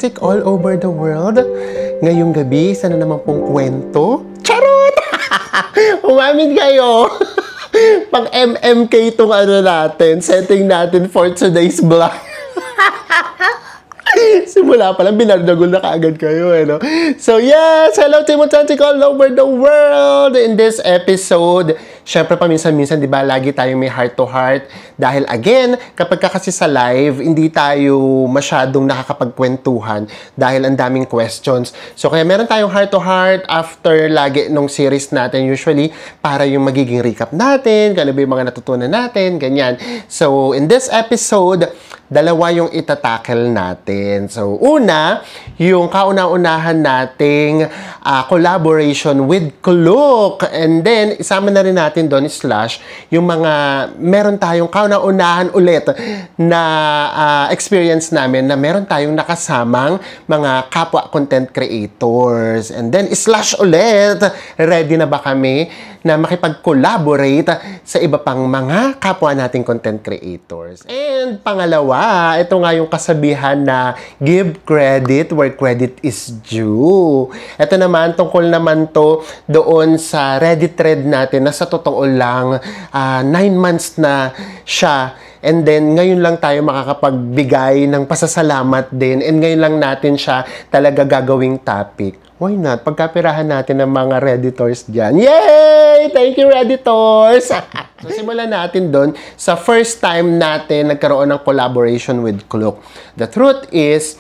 Chantik all over the world. Ngayong gabi, sana naman pong kwento. Charot! Umamin kayo! Pang MMK itong natin, setting natin for today's vlog. Simula pa lang, binardagol na kaagad kayo, no? So, yes! Hello, Team Chantik all over the world! In this episode, syempre paminsan-minsan, di ba, lagi tayong may heart-to-heart. Dahil, again, kapag kasi sa live, hindi tayo masyadong nakakapagkwentuhan dahil ang daming questions. So, kaya meron tayong heart-to-heart after lagi nung series natin, usually, para yung magiging recap natin, kano ba yung mga natutunan natin, ganyan. So, in this episode, dalawa yung itatackle natin. So, una, yung kauna-unahan nating collaboration with Klook. And then, isama na rin natin doon slash yung mga meron tayong kauna-unahan ulit na experience namin na meron tayong nakasamang mga kapwa content creators. And then, slash ulit, ready na ba kami na makipag-collaborate sa iba pang mga kapwa nating content creators. And pangalawa, ito nga yung kasabihan na give credit where credit is due. Ito naman, tungkol naman to doon sa Reddit thread natin na sa totoo lang, 9 months na siya. And then, ngayon lang tayo makakapagbigay ng pasasalamat din. And ngayon lang natin siya talaga gagawing topic. Why not? Pagkapirahan natin ng mga Redditors dyan. Yay! Thank you, Redditors! So, simulan natin doon sa first time natin nagkaroon ng collaboration with Klook. The truth is,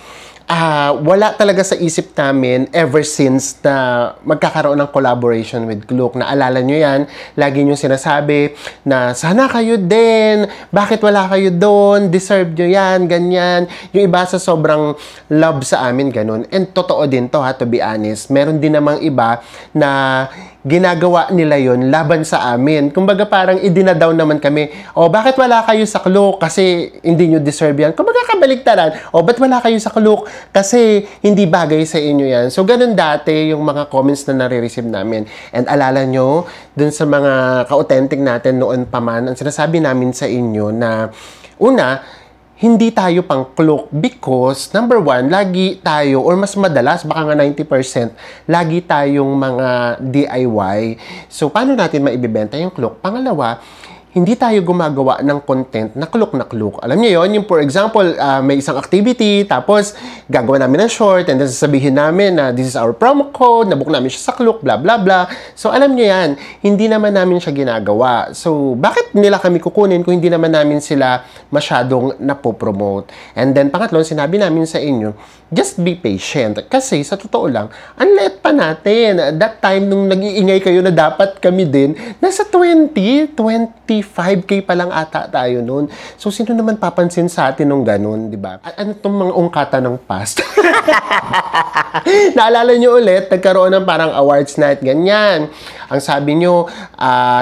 wala talaga sa isip namin ever since na magkakaroon ng collaboration with Klook. Naalala nyo yan, lagi nyo sinasabi na sana kayo din, bakit wala kayo doon, deserve nyo yan, ganyan. Yung iba sa sobrang love sa amin, ganun. And totoo din to, ha, to be honest. Meron din namang iba na ginagawa nila yon laban sa amin. Kumbaga parang idinadown naman kami. O, bakit wala kayo sa Klook? Kasi hindi nyo deserve yan. Kumbaga kabaliktaran. O, ba't wala kayo sa Klook? Kasi hindi bagay sa inyo yan. So, ganun dati yung mga comments na nare-receive namin. And alala nyo, dun sa mga ka-authentic natin noon pa man, ang sinasabi namin sa inyo na, una, hindi tayo pang Klook because, number one, lagi tayo, or mas madalas, baka nga 90%, lagi tayong mga DIY. So, paano natin maibibenta yung Klook? Pangalawa, hindi tayo gumagawa ng content na Klook na Klook. Alam niyo yon, yung for example, may isang activity, tapos gagawa namin ng short, and then sasabihin namin na this is our promo code, nabook namin siya sa Klook, blah, blah, blah. So, alam niyo yan, hindi naman namin siya ginagawa. So, bakit nila kami kukunin kung hindi naman namin sila masyadong napopromote? And then, pangatlo, sinabi namin sa inyo, just be patient. Kasi, sa totoo lang, ang liit pa natin. That time, nung nag-iingay kayo na dapat kami din, nasa 25K pa lang ata tayo noon. So, sino naman papansin sa atin nung ganun, di ba? Ano itong mga ungkata ng past? Naalala nyo ulit, nagkaroon ng parang awards night, ganyan. Ang sabi nyo,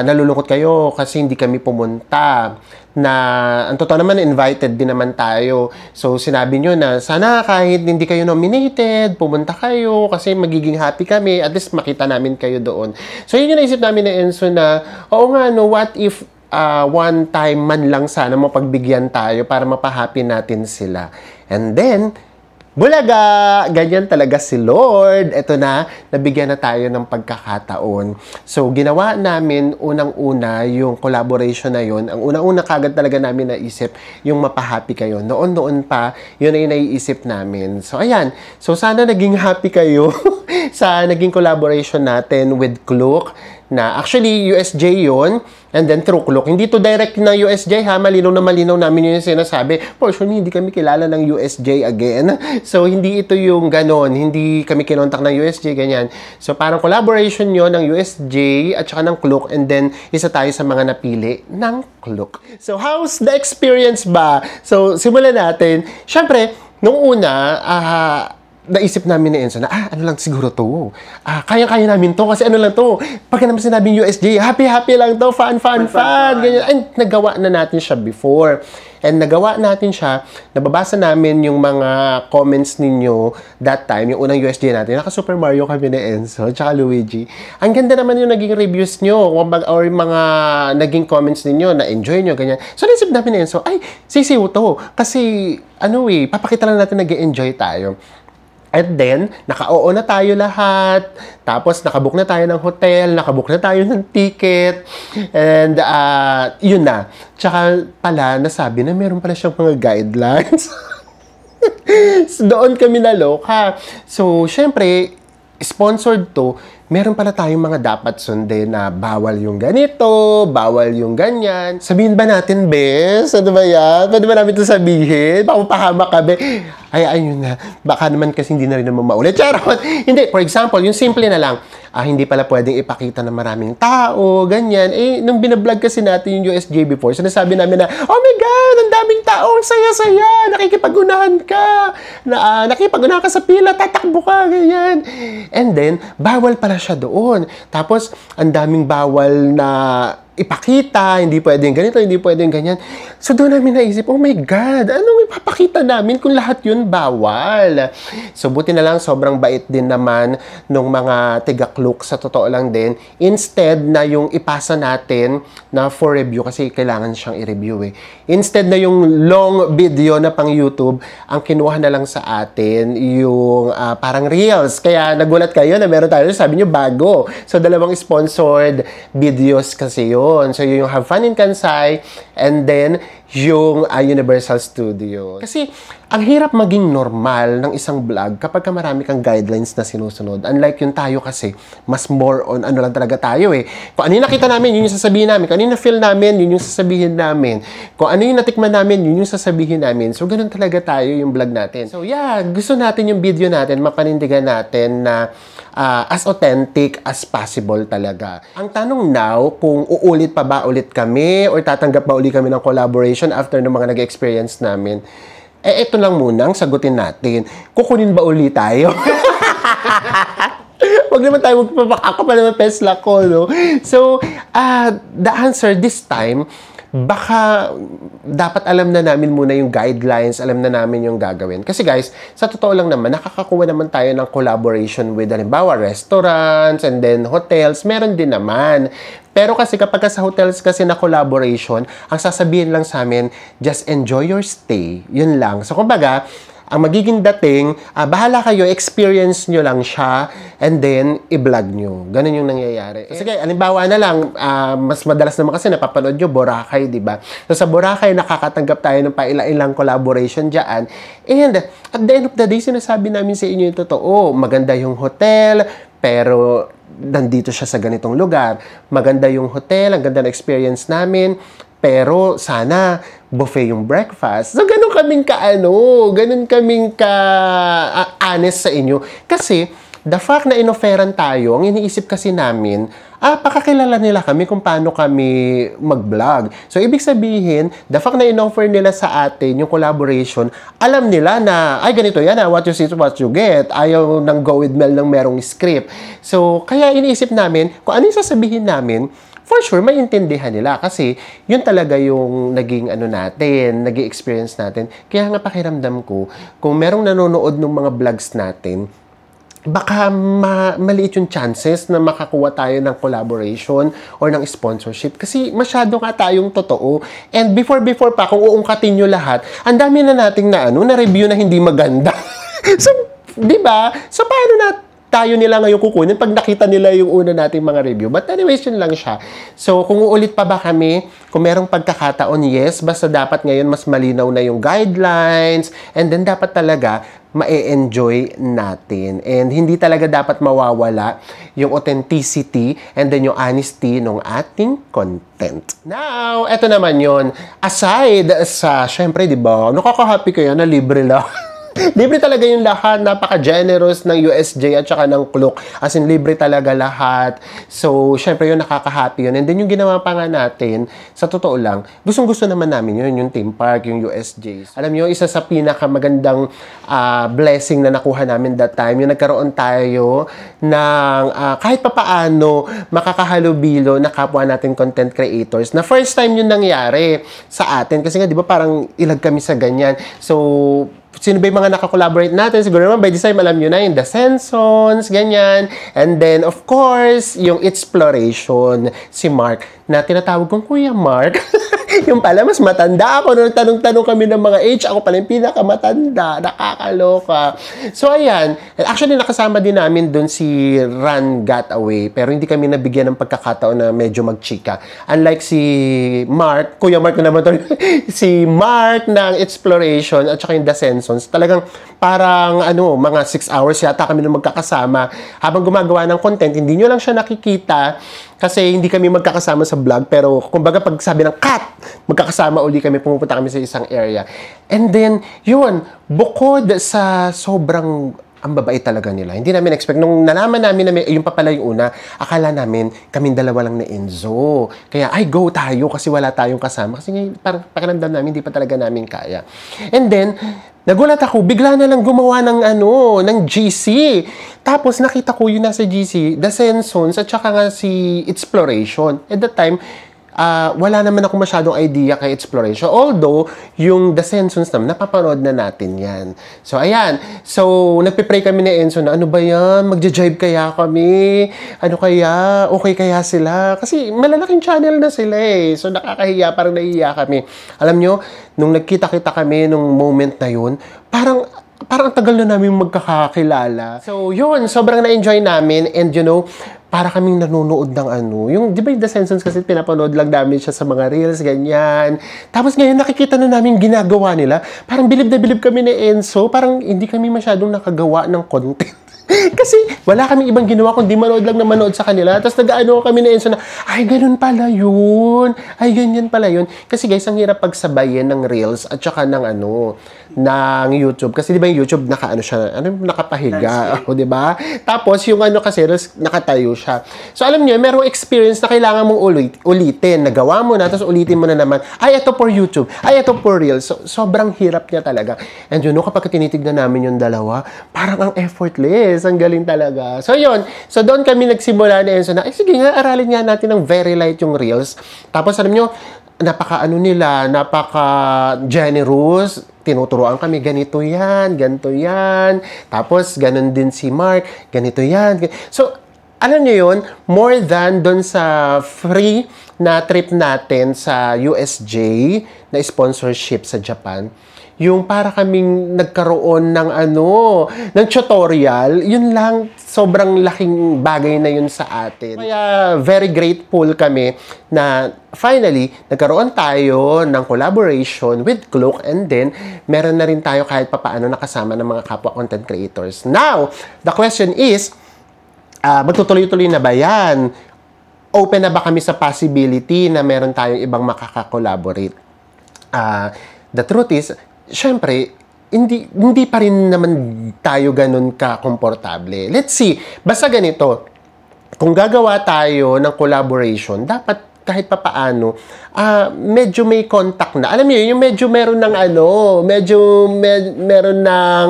nalulungkot kayo kasi hindi kami pumunta. Na, ang totoo naman, invited din naman tayo. So, sinabi nyo na, sana kahit hindi kayo nominated, pumunta kayo kasi magiging happy kami. At least makita namin kayo doon. So, yun yung naisip namin na Enzo na, oo nga, no, what if one time man lang sana mapagbigyan tayo para mapahappy natin sila. And then, bulaga! Ganyan talaga si Lord. Ito na, nabigyan na tayo ng pagkakataon. So, ginawa namin unang-una yung collaboration na yun. Ang unang-una kagad talaga namin naisip yung mapahappy kayo. Noon-noon pa, yun ay naiisip namin. So, ayan. So, sana naging happy kayo sa naging collaboration natin with Klook. Na actually, USJ yun, and then through Klook. Hindi to direct na USJ, ha? Malinaw na malinaw namin yung sinasabi. Fortunately, hindi kami kilala ng USJ again. So, hindi ito yung ganon. Hindi kami kinontak ng USJ, ganyan. So, parang collaboration yun ng USJ at saka ng Klook, and then isa tayo sa mga napili ng Klook. So, how's the experience ba? So, simulan natin. Siyempre, nung una, naisip namin ni Enzo na, ano lang siguro to. Kaya-kaya namin to kasi ano lang to. Pagka naman sinabing USJ, happy-happy lang to, fun. Ganyan. And nagawa na natin siya before. And nagawa natin siya, nababasa namin yung mga comments ninyo that time, yung unang USJ natin. Naka-Super Mario kami ni Enzo, tsaka Luigi. Ang ganda naman yung naging reviews nyo, or mga naging comments ninyo, na-enjoy nyo, ganyan. So, naisip namin ni Enzo, ay, sisiw to. Kasi, papakita lang natin nag-enjoy tayo. And then, naka-oo na tayo lahat. Tapos, nakabook na tayo ng hotel, nakabook na tayo ng ticket. And, yun na. Tsaka pala, nasabi na meron pala siyang mga guidelines. So, doon kami naloka. So, syempre, sponsored to, meron pala tayong mga dapat sundin na bawal yung ganito, bawal yung ganyan. Sabihin ba natin, bes? Ano ba yan? Pwede ba namin ito sabihin? Baka mapahamak ka, be? Ay, ayun na. Baka naman kasi hindi na rin naman maulit. Charot! Hindi, for example, yung simple na lang, hindi pala pwedeng ipakita ng maraming tao, ganyan. Eh, nung binablog kasi natin yung USJ before, sinasabi namin na, oh my God, ang daming tao, ang saya-saya, nakikipag-unahan ka, nakikipag-unahan ka sa pila, tatakbo ka, ganyan. And then, bawal pala siya doon. Tapos, ang daming bawal na ipakita, hindi pwedeng ganito, hindi pwedeng ganyan. So, doon namin naisip, oh my God, anong ipapakita namin kung lahat yun bawal? So, buti na lang, sobrang bait din naman nung mga tigakluk, sa totoo lang din. Instead na yung ipasa natin na for review, kasi kailangan siyang i-review eh. Instead na yung long video na pang YouTube, ang kinuha na lang sa atin yung parang reels. Kaya nagulat kayo na meron tayo, sabi nyo bago. So, dalawang sponsored videos kasi yun. So, yung Have Fun in Kansai, and then, yung Universal Studios. Kasi, ang hirap maging normal ng isang vlog kapag marami kang guidelines na sinusunod. Unlike yung tayo kasi, mas more on ano lang talaga tayo eh. Kung ano yung nakita namin, yun yung sasabihin namin. Kung ano yung na-feel namin, yun yung sasabihin namin. Kung ano yung natikman namin, yun yung sasabihin namin. So, ganun talaga tayo yung vlog natin. So, yeah, gusto natin yung video natin, mapanindigan natin na as authentic as possible talaga. Ang tanong now, kung uulit pa ba ulit kami or tatanggap ba ulit kami ng collaboration after ng mga nag-experience namin, eh, ito lang muna ang sagutin natin. Kukunin ba ulit tayo? Huwag naman tayo magpapakaka pa naman pesla ko, no? So, the answer this time, baka dapat alam na namin muna yung guidelines, alam na namin yung gagawin. Kasi guys, sa totoo lang naman, nakakakuha naman tayo ng collaboration with, halimbawa, restaurants and then hotels. Meron din naman. Pero kasi kapag sa hotels kasi na collaboration, ang sasabihin lang sa amin, just enjoy your stay. Yun lang. So, kumbaga, ang magiging dating, bahala kayo, experience nyo lang siya, and then, i-vlog nyo. Ganun yung nangyayari. So, sige, alimbawa na lang, mas madalas naman kasi napapanood nyo, Boracay, di ba? So, sa Boracay, nakakatanggap tayo ng paila-ilang collaboration dyan. And, at the end of the day, sinasabi namin sa inyo yung totoo. Maganda yung hotel, pero nandito siya sa ganitong lugar. Maganda yung hotel, ang ganda ng experience namin, pero sana buffet yung breakfast. So, ganun kaming honest sa inyo. Kasi, the fact na inoferan tayo, ang iniisip kasi namin, pakakilala nila kami kung paano kami mag-vlog. So, ibig sabihin, the fact na inoffer nila sa atin yung collaboration, alam nila na, ay, ganito yan, what you see is what you get. Ayaw ng go with Mel ng merong script. So, kaya iniisip namin, kung ano yung sasabihin namin, for sure, may intindihan nila kasi yun talaga yung naging naging experience natin. Kaya nga pakiramdam ko, kung merong nanonood ng mga vlogs natin, baka maliit yung chances na makakuha tayo ng collaboration or ng sponsorship kasi masyado nga tayong totoo. And before pa, kung uungkatin nyo lahat, ang dami na nating na review na hindi maganda. So, di ba? So, paano tayo nila ngayon kukunin pag nakita nila yung una nating mga review. But anyways, yun lang siya. So, kung uulit pa ba kami, kung merong pagkakataon, yes, basta dapat ngayon mas malinaw na yung guidelines, and then dapat talaga ma-enjoy natin. And hindi talaga dapat mawawala yung authenticity and then yung honesty ng ating content. Now, eto naman yun. Aside sa, syempre, di ba, nakaka-happy kayo na libre lang. Libre talaga yung lahat. Napaka-generous ng USJ at saka ng Klook. As in, libre talaga lahat. So, syempre yun, nakaka-happy yun. And then, yung ginawa pa nga natin, sa totoo lang, gustong-gusto naman namin yun, yung theme park, yung USJ. Alam nyo, isa sa pinakamagandang blessing na nakuha namin that time, yung nagkaroon tayo ng kahit papaano makakahalubilo na kapwa natin content creators na first time yun nangyari sa atin. Kasi nga, di ba, parang ilag kami sa ganyan. So, sino ba yung mga nakakollaborate natin? Siguro naman by this time alam nyo na yung The Sensons, ganyan. And then, of course, yung Exploration, si Mark, na tinatawag kong Kuya Mark. Yung pala, mas matanda ako. Nung tanong-tanong kami ng mga age, ako pala yung pinakamatanda. Nakakaloka. So, ayan. Actually, nakasama din namin dun si Run Gataway. Pero hindi kami nabigyan ng pagkakataon na medyo magchika. Unlike si Mark, Kuya Mark na naman to, si Mark ng Exploration at saka yung The Sensons. Talagang parang mga 6 hours yata kami nung magkakasama. Habang gumagawa ng content, hindi nyo lang siya nakikita kasi hindi kami magkakasama sa vlog. Pero kumbaga pag sabi ng cut, magkakasama uli kami, pumupunta kami sa isang area. And then, yun, bukod sa sobrang ang babae talaga nila. Hindi namin expect. Nung nalaman namin na yung pa pala yung una, akala namin kaming dalawa lang na Enzo. Kaya, go tayo kasi wala tayong kasama. Kasi parang pakiramdam namin, hindi pa talaga namin kaya. And then, nagulat ako, bigla na lang gumawa ng GC. Tapos nakita ko yung nasa GC, The Sensons, at saka nga si Exploration. At that time, wala naman ako masyadong idea kay Exploration. Although, yung The Sensons naman, napapanood na natin yan. So, ayan. So, nagpipray kami ni Enzo na, ano ba yan? Magja-jive kaya kami? Ano kaya? Okay kaya sila? Kasi malalaking channel na sila eh. So, nakakahiya. Parang nahihiya kami. Alam nyo, nung nagkita-kita kami nung moment na yun, parang ang tagal na namin magkakakilala. So, yun. Sobrang na-enjoy namin. And para kaming nanonood ng yung, di ba yung The Sensons kasi pinapanood lang namin siya sa mga reels, ganyan. Tapos ngayon nakikita na namin ginagawa nila. Parang bilib na bilib kami ni Enzo. Parang hindi kami masyadong nakagawa ng content. Kasi wala kami ibang ginawa kundi manood lang na manood sa kanila. Tapos nag-ano kami na Enzo na, ay, ganun pala yun. Ay, ganyan pala yun. Kasi guys, ang hirap pagsabayin ng Reels at saka ng ng YouTube. Kasi di ba yung YouTube, nakapahiga. O, di ba? Tapos yung kasi, Reels, nakatayo siya. So, alam niyo, merong experience na kailangan mong ulitin. Nagawa mo na, tapos ulitin mo na naman. Ay, ito for YouTube. Ay, ito for Reels. So, sobrang hirap niya talaga. And kapag tinitignan namin yung dalawa, parang ang effortless. Ang galing talaga. So, yun. So, doon kami nagsimula ni Enzo na, sige nga, aralin nga natin ng very light yung Reels. Tapos, alam nyo, napaka-generous. Tinuturuan kami, ganito yan, ganito yan. Tapos, ganun din si Mark, ganito yan. So, alam nyo yun, more than doon sa free na trip natin sa USJ na sponsorship sa Japan, yung para kaming nagkaroon ng ng tutorial, yun lang, sobrang laking bagay na yun sa atin. Kaya very grateful kami na finally, nagkaroon tayo ng collaboration with Klook and then meron na rin tayo kahit papaano nakasama ng mga kapwa content creators. Now, the question is, magtutuloy-tuloy na ba yan? Open na ba kami sa possibility na meron tayong ibang makaka-collaborate? The truth is, syempre, hindi pa rin naman tayo ganun ka-komportable. Let's see. Basta ganito, kung gagawa tayo ng collaboration, dapat kahit papaano, medyo may contact na. Alam niyo, yung medyo meron ng meron ng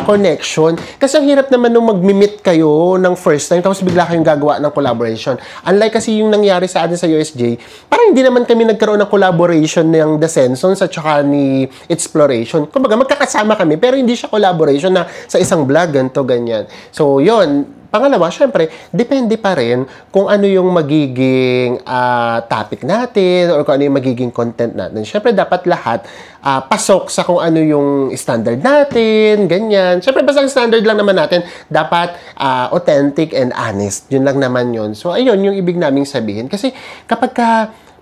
connection. Kasi ang hirap naman nung mag-meet kayo ng first time, tapos bigla kayong gagawa ng collaboration. Unlike kasi yung nangyari sa atin sa USJ, parang hindi naman kami nagkaroon ng collaboration ng The Sensons at saka ni Exploration. Kumbaga, magkakasama kami, pero hindi siya collaboration na sa isang vlog, ganito, ganyan. So, yun. Pangalawa, syempre, depende pa rin kung ano yung magiging topic natin or kung ano yung magiging content natin. Syempre, dapat lahat pasok sa kung ano yung standard natin, ganyan. Syempre, basta ang standard lang naman natin, dapat authentic and honest. Yun lang naman yun. So, ayun yung ibig naming sabihin. Kasi kapag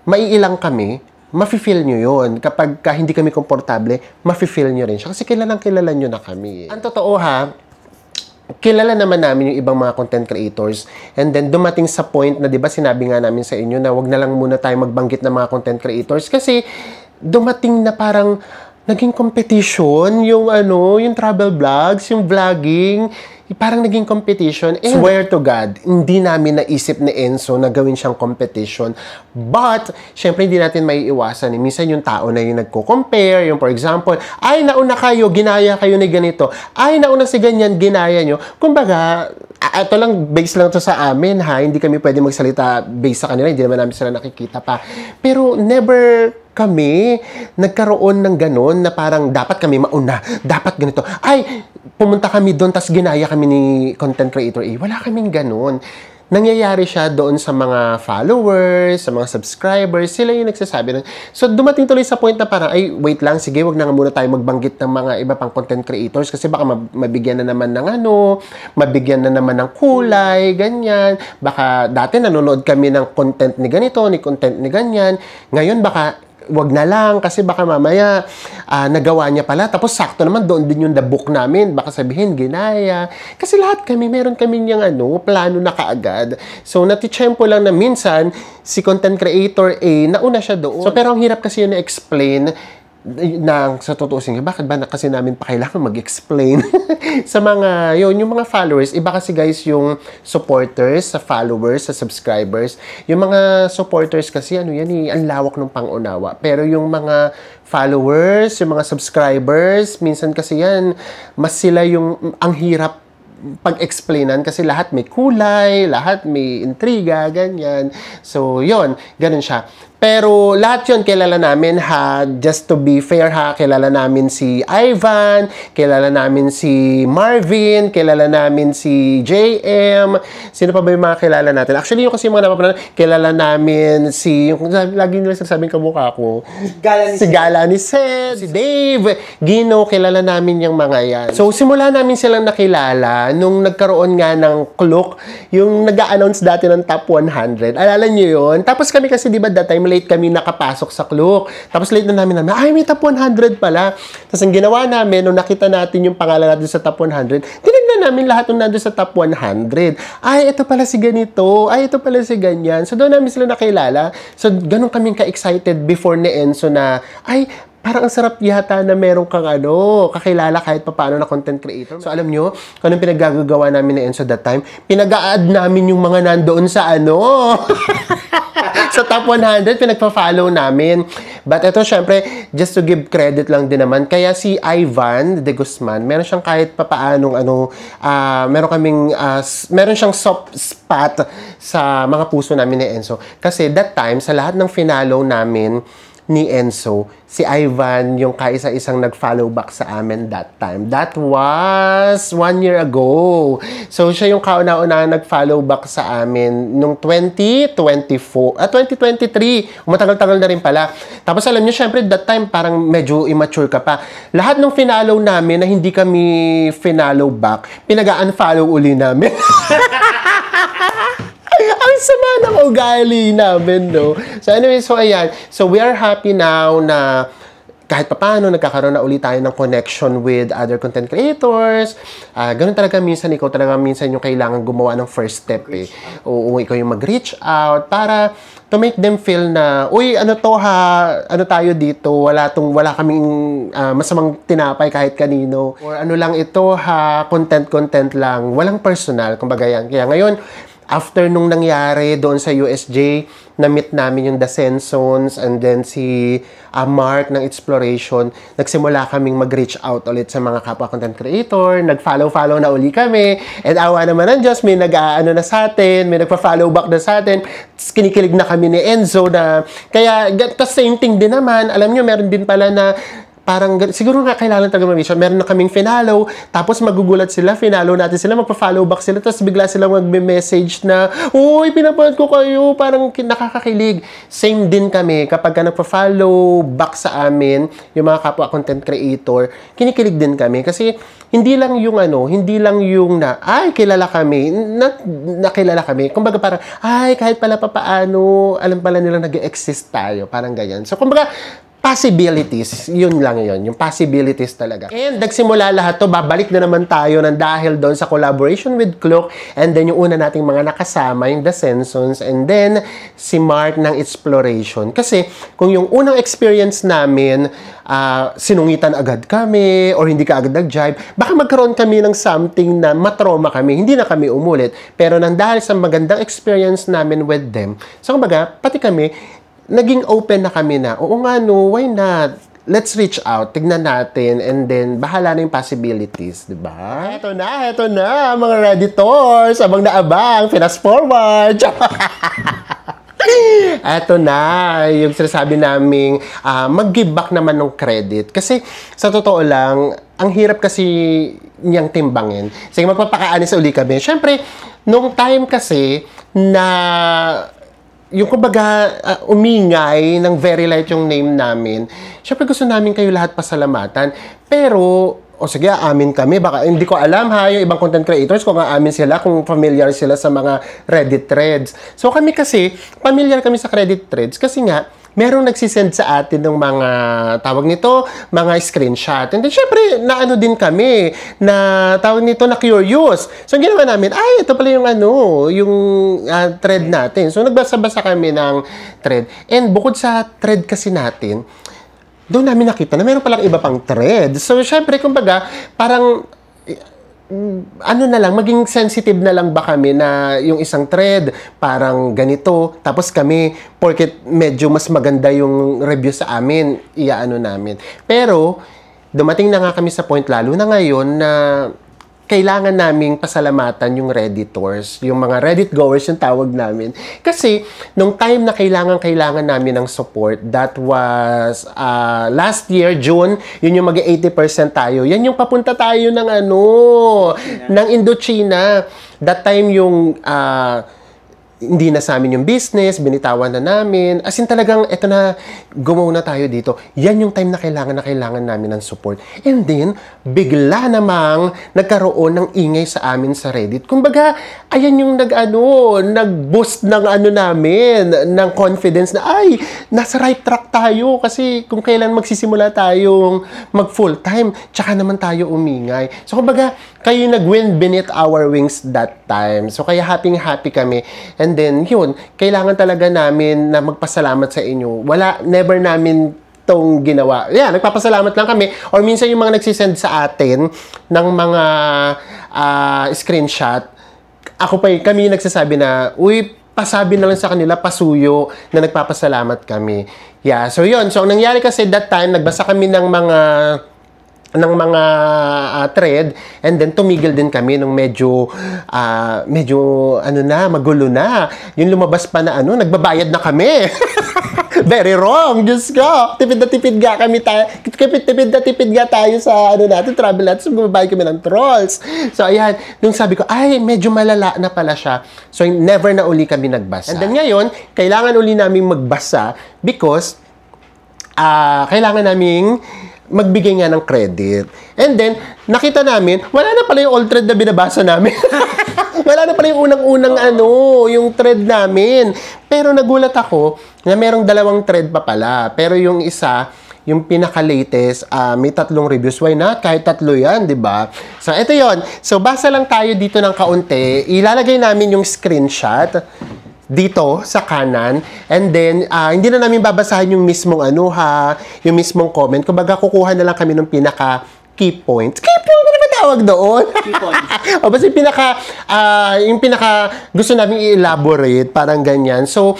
maiilang kami, mafe-feel nyo yun. Kapag hindi kami komportable, mafe-feel nyo rin siya. Kasi kilala nyo na kami. Ang totoo kilala naman namin yung ibang mga content creators. And then, dumating sa point na, di ba, sinabi nga namin sa inyo na wag na lang muna tayo magbanggit ng mga content creators kasi dumating na parang naging competition yung travel vlogs, yung vlogging, parang naging competition. And swear to God, hindi namin naisip ni Enzo na gawin siyang competition. But, syempre, hindi natin maiiwasan. Minsan yung tao na yung nagko-compare, yung for example, ay, nauna kayo, ginaya kayo ni ganito. Ay, nauna si ganyan, ginaya nyo. Kumbaga, ito lang, base lang to sa amin, Hindi kami pwede magsalita base sa kanila. Hindi naman namin sila nakikita pa. Pero, never kami nagkaroon ng ganon na parang dapat kami mauna, dapat ganito. Ay, pumunta kami doon, tas ginaya kami ni content creator A. Wala kaming ganon. nangyayari siya doon sa mga followers, sa mga subscribers, sila yung nagsasabi nun. So, dumating tuloy sa point na parang, ay, wait lang, sige, wag na nga muna tayo magbanggit ng mga iba pang content creators kasi baka mabigyan na naman ng mabigyan na naman ng kulay, ganyan. Baka dati nanonood kami ng content ni ganito, ni content ni ganyan. Ngayon, baka wag na lang kasi baka mamaya nagawa niya pala tapos sakto naman doon din yung the book namin, baka sabihin ginaya kasi lahat kami meron kaming yung plano na kaagad. So natitsempo lang na minsan si content creator nauna siya doon. So pero ang hirap kasi yun na-explain na sa tutuusin, bakit ba kasi namin pa kailangan mag-explain sa mga, yung mga followers, iba kasi guys yung supporters, sa followers, sa subscribers. Yung mga supporters kasi, ang lawak ng pangunawa. Pero yung mga followers, yung mga subscribers, minsan kasi yan, mas sila yung, ang hirap pag-explainan kasi lahat may kulay, lahat may intriga, ganyan. So, yon, ganun siya. Pero lahat yun kilala namin ha, just to be fair ha, kilala namin si Ivan, kilala namin si Marvin, kilala namin si JM, sino pa ba yung mga kilala natin? Actually, yung kasi yung mga napapanood, kilala namin si, yung lagi nila sasabihin kamukha ko, si Gala ni Sed, si Dave, Gino, kilala namin yung mga yan. So, simula namin silang nakilala nung nagkaroon nga ng Klook, yung nag-a-announce dati ng Top 100. Alala nyo yun? Tapos kami kasi, di ba, that time, late kami nakapasok sa Klook. Tapos late na namin, ay, may Top 100 pala. Tapos ang ginawa namin, nung nakita natin yung pangalan natin sa Top 100, tinignan namin lahat nung nandun sa Top 100. Ay, ito pala si ganito. Ay, ito pala si ganyan. So, doon namin sila nakilala. So, ganun kaming ka-excited before ni Enzo na, ay, parang ang sarap yata na meron kang kakilala kahit paano na content creator. So, alam nyo, kung anong pinaggagawa namin ni Enzo that time, pinag-a-add namin yung mga nandoon sa sa Top 100, pinagpa-follow namin. But ito, syempre, just to give credit lang din naman. Kaya si Ivan de Guzman, meron siyang kahit papaanong meron siyang soft spot sa mga puso namin ni Enzo. Kasi that time, sa lahat ng finalo namin ni Enzo, si Ivan yung kaisa-isang nag-follow back sa amin that time. That was 1 year ago. So, siya yung kauna-una nag-follow back sa amin nung 2023. Matagal-tagal na rin pala. Tapos, alam niyo, syempre, that time, parang medyo immature ka pa. Lahat ng finalo namin na hindi kami finalo back, pinag-unfollow uli namin. Ang sama ng ugali namin, no? So, anyway, so ayan. So, we are happy now na kahit paano nagkakaroon na ulit tayo ng connection with other content creators. Ganun talaga minsan, ikaw talaga minsan yung kailangan gumawa ng first step eh. Oo, ikaw yung mag-reach out para to make them feel na, uy, ano tayo dito, wala kaming masamang tinapay kahit kanino. Or ano lang ito ha, content lang, walang personal, kumbaga yan. Kaya ngayon, after nung nangyari doon sa USJ, na-meet namin yung The Sensons and then si Mark ng Exploration, nagsimula kaming mag-reach out ulit sa mga kapwa content creator, nag-follow na uli kami, and awa naman ng Diyos, may nag-aano na sa atin, may nagpa-follow back na sa atin, kinikilig na kami ni Enzo na, kaya, the same thing din naman, alam nyo, meron din pala na, parang, siguro nga kailangan talaga mag-reach out. Meron na kaming finalo, tapos magugulat sila, finalo natin sila, magpa-follow back sila, tapos bigla sila magme-message na, uy, pinapanood ko kayo, parang nakakakilig. Same din kami, kapag ka nagpa-follow back sa amin, yung mga kapwa content creator, kinikilig din kami. Kasi, hindi lang yung ay, kilala kami, nakilala kami. Kumbaga parang, ay, kahit pala papaano, alam pala nila nag-exist tayo, parang ganyan. So, kumbaga, possibilities, yun lang yun, yung possibilities talaga. And nagsimula lahat to, babalik na naman tayo ng dahil doon sa collaboration with Klook, and then yung una nating mga nakasama, yung The Sensons, and then si Mark ng Exploration. Kasi kung yung unang experience namin, sinungitan agad kami, or hindi ka agad nag-jive, baka magkaroon kami ng something na matrauma kami, hindi na kami umulit. Pero nang dahil sa magandang experience namin with them, so kumbaga, pati kami, naging open na kami na, oo nga no, why not? Let's reach out, tignan natin, and then bahala na yung possibilities, di ba? Heto na, mga Redditors, abang na abang, fast forward! Eto na, yung sinasabi naming mag-give back naman ng credit. Kasi, sa totoo lang, ang hirap kasi niyang timbangin. Sige, magpapakaanis uli kami. Siyempre, nung time kasi na yung kumbaga umingay ng very light yung name namin, syempre gusto namin kayo lahat pasalamatan. Pero, o sige, amin kami. Baka hindi ko alam ha, yung ibang content creators, kung aamin sila, kung familiar sila sa mga Reddit threads. So kami kasi, familiar kami sa Reddit threads kasi nga, merong nagsisend sa atin ng mga, tawag nito, mga screenshot. And then, syempre, naano din kami, na tawag nito, na curious. So, ang ginawa namin, ay, ito pala yung yung thread natin. So, nagbasa-basa kami ng thread. And bukod sa thread kasi natin, doon namin nakita na meron palang iba pang thread. So, syempre, kumbaga, parang, ano na lang, maging sensitive na lang ba kami na yung isang thread, parang ganito, tapos kami, porket medyo mas maganda yung review sa amin, iaano namin. Pero, dumating na nga kami sa point, lalo na ngayon, na kailangan naming pasalamatan yung Redditors, yung mga Reddit goers yung tawag namin. Kasi, nung time na kailangan namin ng support, that was last year, June, yun yung mag-80% tayo. Yan yung papunta tayo ng ng Indochina. That time yung hindi na sa amin yung business, binitawan na namin. As in talagang, eto na, gumawa na tayo dito. Yan yung time na kailangan namin ng support. And then, bigla namang nagkaroon ng ingay sa amin sa Reddit. Kumbaga, ayan yung nag-boost ng namin, ng confidence na, ay, nasa right track tayo. Kasi kung kailan magsisimula tayong mag-full-time, tsaka naman tayo umingay. So, kumbaga, kayo nag-win beneath our wings that time. So, kaya happy kami. And then, yun, kailangan talaga namin na magpasalamat sa inyo. Never namin tong ginawa. Yeah, nagpapasalamat lang kami. Or minsan yung mga nagsisend sa atin ng mga screenshot, kami nagsasabi na, uy, pasabi na lang sa kanila, pasuyo, na nagpapasalamat kami. Yeah, so yun. So, ang nangyari kasi that time, nagbasa kami ng mga thread, and then tumigil din kami nung medyo magulo na. Yung lumabas pa na nagbabayad na kami. Very wrong, Diyos ko. Tipid na tipid nga tayo sa natin, travel natin. So, gumabayad kami ng trolls. So, ayan, nung sabi ko, ay, medyo malala na pala siya. So, never na uli kami nagbasa. And then ngayon, kailangan uli namin magbasa because kailangan naming magbigay nga ng credit. And then, nakita namin, wala na pala yung old thread na binabasa namin. Wala na pala yung unang-unang yung thread namin. Pero nagulat ako na merong 2 thread pa pala. Pero yung isa, yung pinaka-latest, may 3 reviews. Why not? Kahit 3 yan, di ba? So, ito yon. So, basa lang tayo dito ng kaunti. Ilalagay namin yung screenshot dito sa kanan, and then hindi na namin babasahin yung mismong yung mismong comment. Kumbaga kukuha na lang kami ng pinaka key points. Key point, ano ba tawag doon? Key points. O basta yung pinaka gusto namin i-elaborate, parang ganyan. So,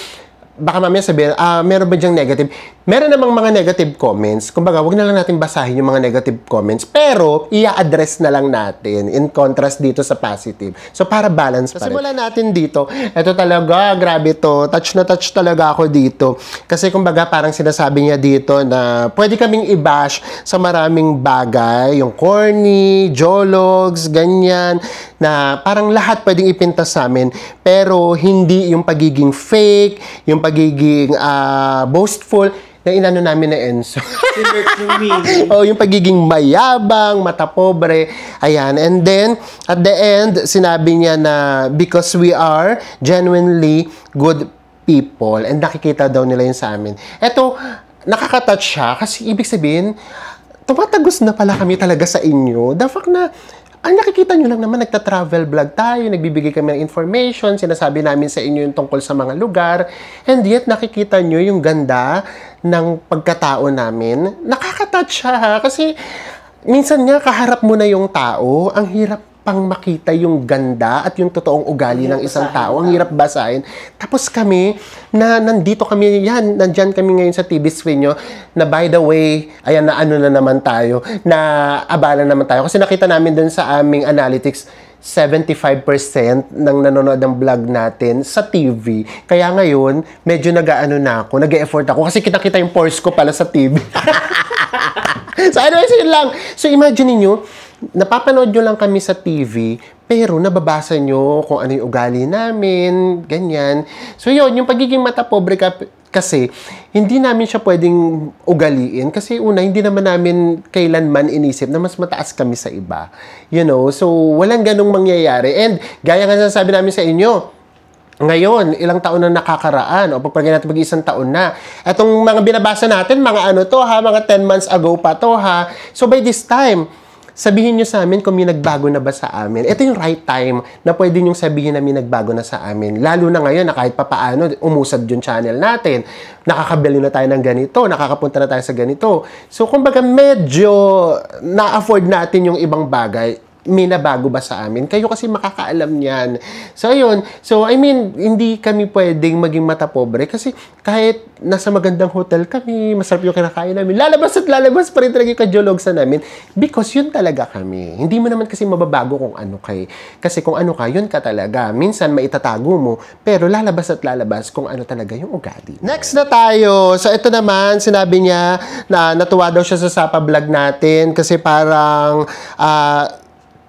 baka mamaya sabihin, meron ba dyang negative? Meron namang mga negative comments. Kumbaga, wag na lang natin basahin yung mga negative comments, pero i-address na lang natin in contrast dito sa positive. So, para balance pa rin. Simulan natin dito. Ito talaga, grabe to. Touch na touch talaga ako dito. Kasi kumbaga, parang sinasabi niya dito na pwede kaming i-bash sa maraming bagay. Yung corny, jologs, ganyan, na parang lahat pwedeng ipintas sa amin. Pero hindi yung pagiging fake, yung pagiging boastful, na inano namin na Enzo. Yung pagiging mayabang, matapobre. Ayan. And then, at the end, sinabi niya na because we are genuinely good people. And nakikita daw nila yun sa amin. Eto, nakaka-touch siya kasi ibig sabihin, tumatagos na pala kami talaga sa inyo. The fact na, ang nakikita nyo lang naman, nagta-travel vlog tayo, nagbibigay kami ng information, sinasabi namin sa inyo yung tungkol sa mga lugar, and yet nakikita nyo yung ganda ng pagkatao namin. Nakaka-touch siya ha, kasi minsan nga kaharap mo na yung tao, ang hirap pang makita yung ganda at yung totoong ugali ng isang tao. Ang hirap basahin. Tapos kami, nandito kami, nandyan kami ngayon sa TV screen nyo, na by the way, ayan na na naman tayo, na abala naman tayo. Kasi nakita namin dun sa aming analytics, 75% ng nanonood ng vlog natin sa TV. Kaya ngayon, medyo nag-effort ako. Kasi kita-kita yung pores ko pala sa TV. So anyways, yun lang. So imagine niyo, napapanood nyo lang kami sa TV, pero nababasa nyo kung ano yung ugali namin, ganyan. So yun, yung pagiging mata pobre kasi, hindi namin siya pwedeng ugaliin. Kasi una, hindi naman namin kailanman inisip na mas mataas kami sa iba. You know, so walang ganong mangyayari. And gaya nga sasabi namin sa inyo, ngayon, ilang taon na nakakaraan o pagpagay natin mag-isang taon na. Etong mga binabasa natin, mga ano to ha, mga 10 months ago pa to ha. So by this time, sabihin nyo sa amin kung may nagbago na ba sa amin. Ito yung right time na pwede nyo sabihin na may nagbago na sa amin. Lalo na ngayon na kahit papaano, umusad yung channel natin. Nakakabili na tayo ng ganito, nakakapunta na tayo sa ganito. So kumbaga medyo na-afford natin yung ibang bagay. May nabago ba sa amin? Kayo kasi makakaalam niyan. So, ayun. So, I mean, hindi kami pwedeng maging mata pobre kasi kahit nasa magandang hotel kami, masarap yung kinakain namin, lalabas at lalabas pa rin talaga yung kajologsa namin because yun talaga kami. Hindi mo naman kasi mababago kung ano kay. Kasi kung ano ka, yun ka talaga. Minsan, maitatago mo, pero lalabas at lalabas kung ano talaga yung ugali. Next na tayo. So, ito naman, sinabi niya na natuwa daw siya sa Sapa vlog natin kasi parang,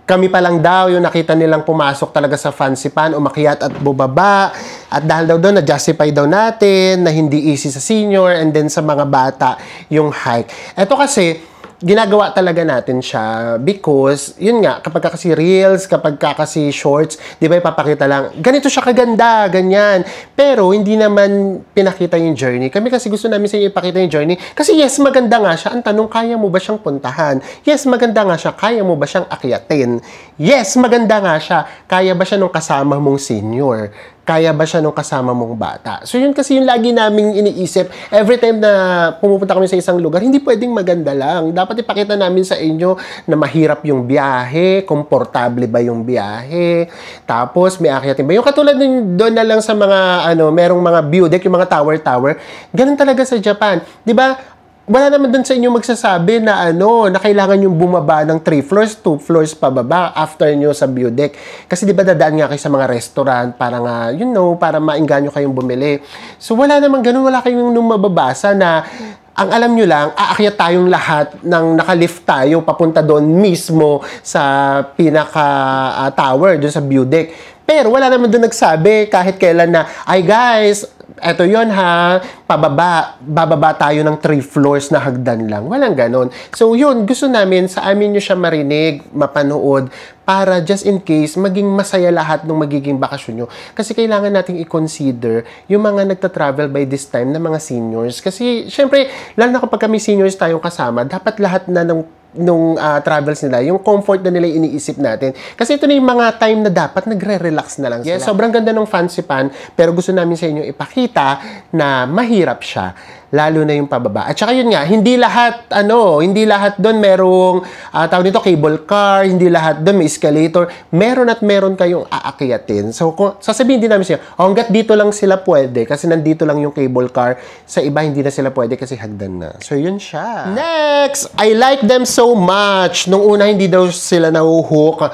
kami pa lang daw yung nakita nilang pumasok talaga sa fancy pan, umakyat at bubaba. At dahil daw doon, na-justify daw natin na hindi easy sa senior and then sa mga bata yung hike. Ito kasi, ginagawa talaga natin siya because, yun nga, kapag kasi reels, kapag kasi shorts, di ba ipapakita lang, ganito siya kaganda, ganyan. Pero, hindi naman pinakita yung journey. Kami kasi gusto namin sa inyo ipakita yung journey. Kasi yes, maganda nga siya. Ang tanong, kaya mo ba siyang puntahan? Yes, maganda nga siya. Kaya mo ba siyang akyatin? Yes, maganda nga siya. Kaya ba siya nung kasama mong senior? Kaya ba siya nung kasama mong bata? So, yun kasi yung lagi naming iniisip. Every time na pumupunta kami sa isang lugar, hindi pwedeng maganda lang. Dapat ipakita namin sa inyo na mahirap yung biyahe, komportable ba yung biyahe, tapos may akyatin ba. Yung katulad doon na lang sa mga, merong mga view deck, yung mga tower. Ganun talaga sa Japan. Di ba? Wala naman dun sa inyo magsasabi na na kailangan yung bumaba ng 3 floors, 2 floors pababa after nyo sa view deck. Kasi di ba dadaan nga kayo sa mga restaurant para nga, para maingganyo kayong bumili. So wala naman ganun, wala kayong nung mababasa na ang alam nyo lang, aakyat tayong lahat ng nakalift tayo papunta doon mismo sa pinaka-tower, doon sa view deck. Pero wala naman doon nagsabi kahit kailan na, ay guys, eto yon ha, bababa tayo ng 3 floors na hagdan lang. Walang ganon. So yun, gusto namin, sa amin nyo siya marinig, mapanood, para just in case, maging masaya lahat ng magiging bakasyon nyo. Kasi kailangan nating i-consider yung mga nagta-travel by this time na mga seniors. Kasi, syempre, lalo na kapag kami seniors tayong kasama, dapat lahat na nung travels nila, yung comfort na nila iniisip natin. Kasi ito na yung mga time na dapat nagre-relax na lang sila. Yes, sobrang ganda ng fancy pan, pero gusto namin sa inyo ipakita na mahirap siya. Lalo na yung pababa. At saka yun nga, hindi lahat doon merong, tawag nito, cable car, hindi lahat doon may escalator. Meron at meron kayong aakyatin. So, sasabihin din namin siya, hanggat dito lang sila pwede, kasi nandito lang yung cable car, sa iba hindi na sila pwede kasi hagdan na. So, yun siya. Next, I like them so much. Nung una, hindi daw sila nahuhook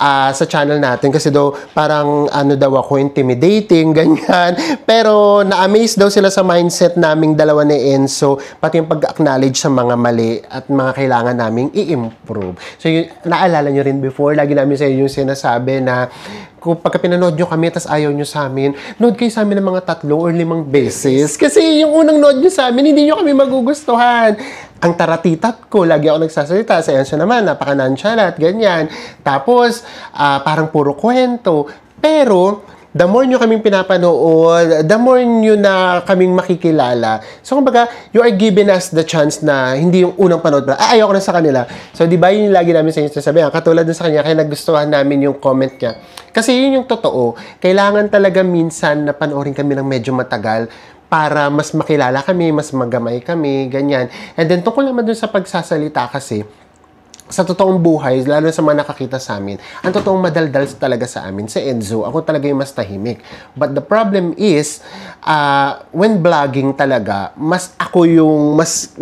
sa channel natin kasi daw parang daw ako intimidating, ganyan. Pero na-amaze daw sila sa mindset naming dalawa ni Enzo, pati yung pag-acknowledge sa mga mali at mga kailangan naming i-improve. So, yun, naalala nyo rin before, lagi namin sa inyo yung sinasabi na kung pagka pinanood nyo kami tas ayaw nyo sa amin, nood kayo sa amin ng mga 3 or 5 beses. Kasi yung unang nood nyo sa amin, hindi nyo kami magugustuhan. Ang taratitat ko, lagi ako nagsasalita. Sa Enzo naman, napaka-nonchalant, ganyan. Tapos, parang puro kwento. Pero, the more nyo kaming pinapanood, the more nyo na kaming makikilala. So, kumbaga, you are giving us the chance na hindi yung unang panood pa, ayaw ko na sa kanila. So, di ba yun yung lagi namin sa inyo sasabihin? Katulad dun sa kanya, kaya nagustuhan namin yung comment niya. Kasi yun yung totoo. Kailangan talaga minsan na panoorin kami ng medyo matagal para mas makilala kami, mas magamay kami, ganyan. And then, tungkol naman dun sa pagsasalita kasi, sa totoong buhay, lalo sa mga nakakita sa amin, ang totoong madaldal talaga sa amin, sa Enzo, ako talaga yung mas tahimik. But the problem is, when vlogging talaga, mas ako yung, mas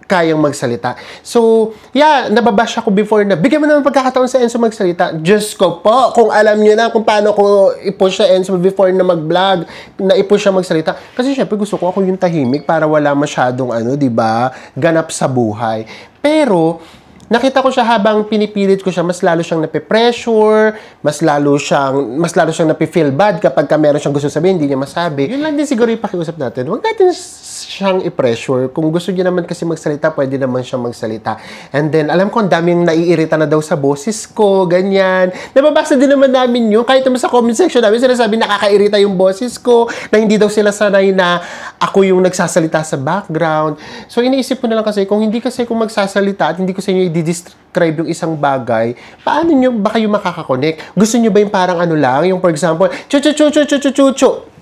kayang magsalita. So, yeah, nababash ako before na, bigyan mo naman pagkakataon sa Enzo magsalita. Diyos ko po, kung alam nyo na kung paano ko i-push sa Enzo before na mag-vlog, na i-push siya magsalita. Kasi syempre gusto ko ako yung tahimik para wala masyadong diba, ganap sa buhay. Pero, nakita ko siya habang pinipilit ko siya, mas lalo siyang nape-pressure, mas lalo siyang nape-feel bad kapag meron siyang gusto sabihin, hindi niya masabi. Yun lang din siguro yung pakiusap natin. Huwag natin siyang i-pressure. Kung gusto niya naman kasi magsalita, pwede naman siyang magsalita. And then, alam ko, ang daming naiirita na daw sa boses ko, ganyan. Nababasa din naman namin yun. Kahit naman sa comment section namin, sinasabi nakakairita yung boses ko, na hindi daw sila sanay na ako yung nagsasalita sa background. So, iniisip ko na lang kasi, kung hindi kasi ako magsasalita at hindi ko sa inyo i-describe yung isang bagay, paano nyo ba kayo makakakonect? Gusto nyo ba yung parang lang, yung for example, chu-chu-chu-chu-chu-chu-chu,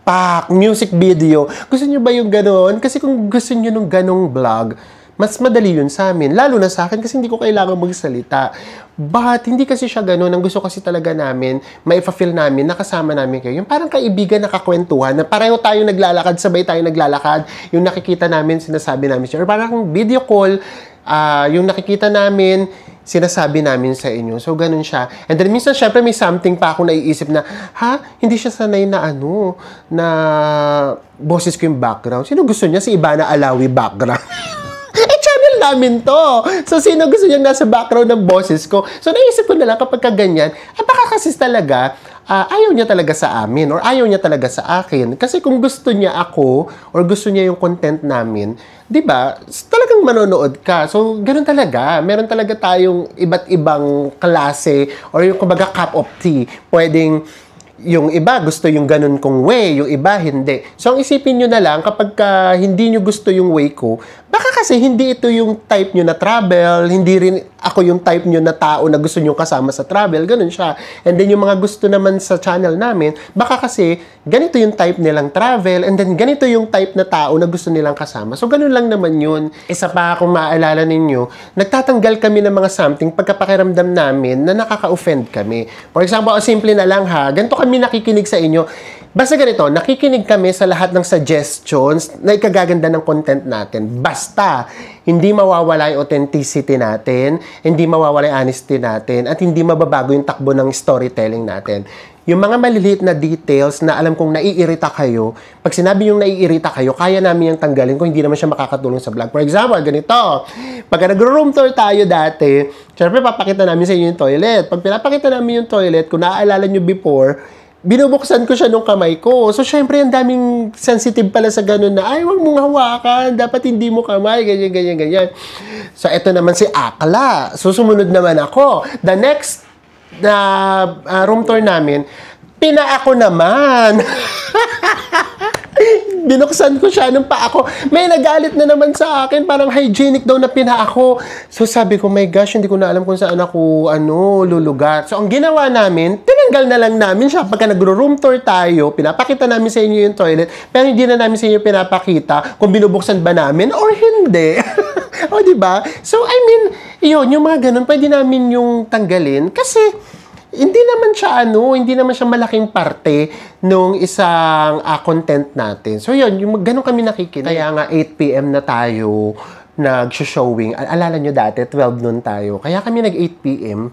pak, music video. Gusto nyo ba yung ganon? Kasi kung gusto nyo nung ganong vlog, mas madali yun sa amin. Lalo na sa akin kasi hindi ko kailangan magsalita. But, hindi kasi siya ganon. Ang gusto kasi talaga namin, maipa-feel namin, nakasama namin kayo. Yung parang kaibigan, nakakwentuhan, na pareho tayo naglalakad, sabay tayo naglalakad, yung nakikita namin, sinasabi namin siya. Or parang video call, yung nakikita namin, sinasabi namin sa inyo. So, ganun siya. And then, minsan, syempre, may something pa ako naiisip na, hindi siya sanay na na boses ko yung background. Sino gusto niya? Si Ivana Alawi background. Channel namin to. So, sino gusto niya nasa background ng boses ko? So, naisip ko na lang kapag ganyan, baka kasi talaga, ayaw niya talaga sa amin or ayaw niya talaga sa akin. Kasi kung gusto niya ako or gusto niya yung content namin, di ba, talagang manonood ka. So, ganun talaga. Meron talaga tayong iba't ibang klase or yung kumbaga cup of tea. Pwedeng yung iba gusto yung ganun kong way, yung iba hindi. So, ang isipin nyo na lang, kapag hindi nyo gusto yung way ko, baka kasi hindi ito yung type nyo na travel, hindi rin ako yung type nyo na tao na gusto nyo kasama sa travel, ganun siya. And then, yung mga gusto naman sa channel namin, baka kasi ganito yung type nilang travel, and then ganito yung type na tao na gusto nilang kasama. So, ganun lang naman yun. Isa pa, kung maaalala ninyo, nagtatanggal kami ng mga something pagkapakiramdam namin na nakaka-offend kami. For example, simple na lang ganito kami nakikinig sa inyo. Basta ganito, nakikinig kami sa lahat ng suggestions na ikagaganda ng content natin. Basta, hindi mawawala yung authenticity natin, hindi mawawala yung honesty natin, at hindi mababago yung takbo ng storytelling natin. Yung mga maliliit na details na alam kong naiirita kayo, pag sinabi yung naiirita kayo, kaya namin yung tanggalin kung hindi naman siya makakatulong sa vlog. For example, ganito, pagka nag-room tour tayo dati, syempre papakita namin sa inyo yung toilet. Pag pinapakita namin yung toilet, kung naaalala nyo before, binubuksan ko siya nung kamay ko. So, syempre, ang daming sensitive pala sa ganun na, ay, wag mong hawakan, dapat hindi mo kamay, ganyan, ganyan, ganyan. So, eto naman si Akla. Susumunod naman ako. The next room tour namin, pinaako naman. Binuksan ko siya nung paako. May nagalit na naman sa akin, parang hygienic daw na pinaako. So sabi ko, my gosh, hindi ko na alam kung saan ako, lulugar. So ang ginawa namin, tinanggal na lang namin siya. Pagka nagro-room tour tayo, pinapakita namin sa inyo yung toilet, pero hindi na namin sa inyo pinapakita kung binubuksan ba namin or hindi. O, diba? So, I mean, yun, yung mga ganun, pwede namin yung tanggalin kasi hindi naman siya malaking parte nung isang content natin. So, yun, yung ganun kami nakikinig. Kaya nga, 8 p.m. na tayo nag-showing. Alala nyo dati, 12 noon tayo. Kaya kami nag-8 p.m.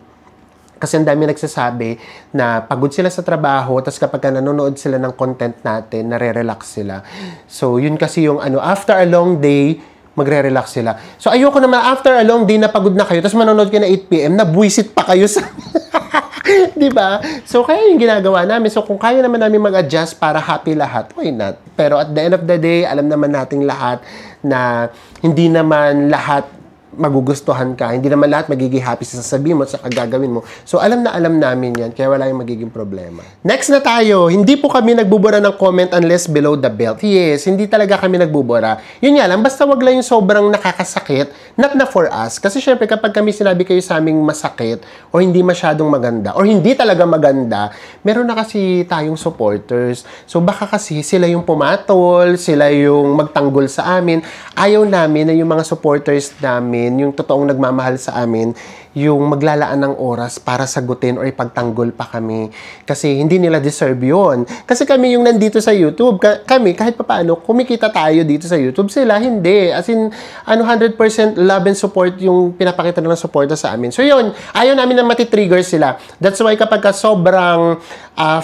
Kasi ang dami nagsasabi na pagod sila sa trabaho, tapos kapag nanonood sila ng content natin, nare-relax sila. So, yun kasi yung after a long day, magre-relax sila. So, ayoko naman, after a long day na pagod na kayo, tapos manonood kayo na 8 p.m., nabwisit pa kayo sa... Diba? So, kaya yung ginagawa namin. So, kung kaya naman namin mag-adjust para happy lahat, why not? Pero at the end of the day, alam naman nating lahat na hindi naman lahat magugustuhan ka. Hindi naman lahat magiging happy sa sasabihin mo at sa gagawin mo. So, alam na alam namin yan. Kaya wala yung magiging problema. Next na tayo. Hindi po kami nagbubura ng comment unless below the belt. Yes, hindi talaga kami nagbubura. Yun nga lang, basta wag lang yung sobrang nakakasakit. Not na for us. Kasi syempre, kapag kami sinabi kayo sa aming masakit o hindi masyadong maganda or hindi talaga maganda, meron na kasi tayong supporters. So, baka kasi sila yung pumatol, sila yung magtanggol sa amin. Ayaw namin na yung mga supporters namin, yung totoong nagmamahal sa amin, yung maglalaan ng oras para sagutin or ipagtanggol pa kami. Kasi hindi nila deserve yun. Kasi kami yung nandito sa YouTube, kami kahit papaano, kumikita tayo dito sa YouTube, sila hindi. As in, 100% love and support yung pinapakita ng suporta sa amin. So yun, ayaw namin na matitrigger sila. That's why kapag sobrang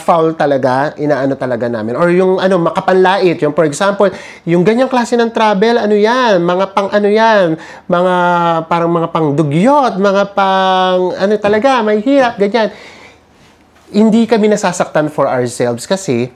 foul talaga, inaano talaga namin. Or yung makapanlait, yung for example, yung ganyang klase ng travel, ano yan, mga pang ano yan, mga parang mga pang dugyot, mga pang ano talaga, may hirap, ganyan. Hindi kami nasasaktan for ourselves kasi